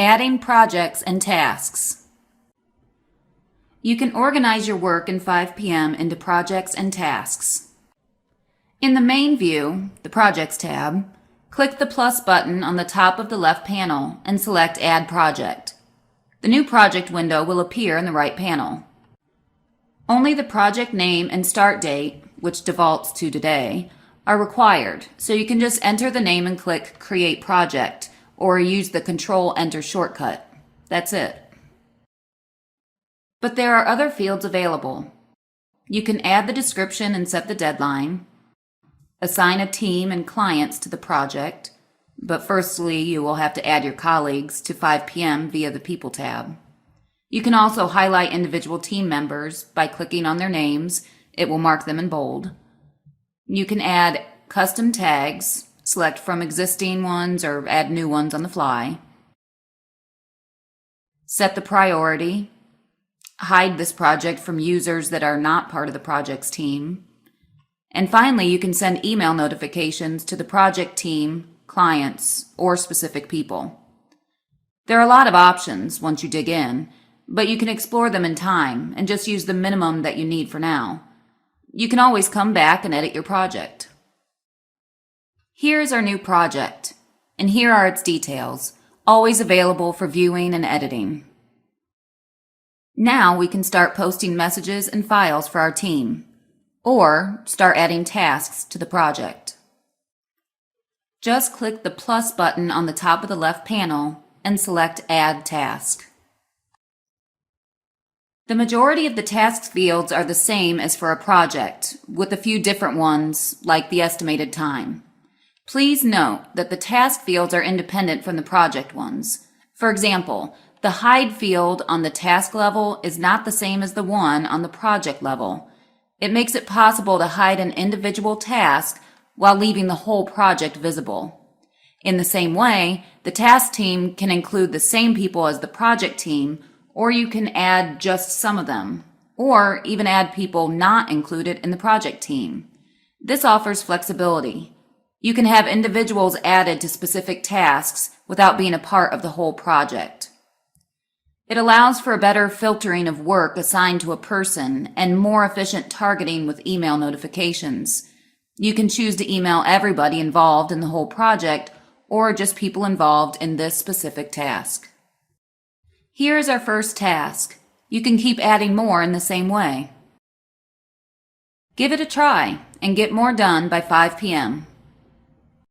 Adding projects and tasks. You can organize your work in 5 p.m. into projects and tasks. In the main view, the Projects tab, click the plus button on the top of the left panel and select Add Project. The new project window will appear in the right panel. Only the project name and start date, which defaults to today, are required, so you can just enter the name and click Create Project, or use the Control-Enter shortcut. That's it. But there are other fields available. You can add the description and set the deadline, assign a team and clients to the project, but firstly you will have to add your colleagues to 5 p.m. via the People tab. You can also highlight individual team members by clicking on their names. It will mark them in bold. You can add custom tags, select from existing ones or add new ones on the fly. Set the priority. Hide this project from users that are not part of the project's team. And finally, you can send email notifications to the project team, clients, or specific people. There are a lot of options once you dig in, but you can explore them in time and just use the minimum that you need for now. You can always come back and edit your project. Here's our new project, and here are its details, always available for viewing and editing. Now we can start posting messages and files for our team, or start adding tasks to the project. Just click the plus button on the top of the left panel and select Add Task. The majority of the tasks fields are the same as for a project, with a few different ones, like the estimated time. Please note that the task fields are independent from the project ones. For example, the Hide field on the task level is not the same as the one on the project level. It makes it possible to hide an individual task while leaving the whole project visible. In the same way, the task team can include the same people as the project team, or you can add just some of them, or even add people not included in the project team. This offers flexibility. You can have individuals added to specific tasks without being a part of the whole project. It allows for better filtering of work assigned to a person and more efficient targeting with email notifications. You can choose to email everybody involved in the whole project or just people involved in this specific task. Here is our first task. You can keep adding more in the same way. Give it a try and get more done by 5 p.m.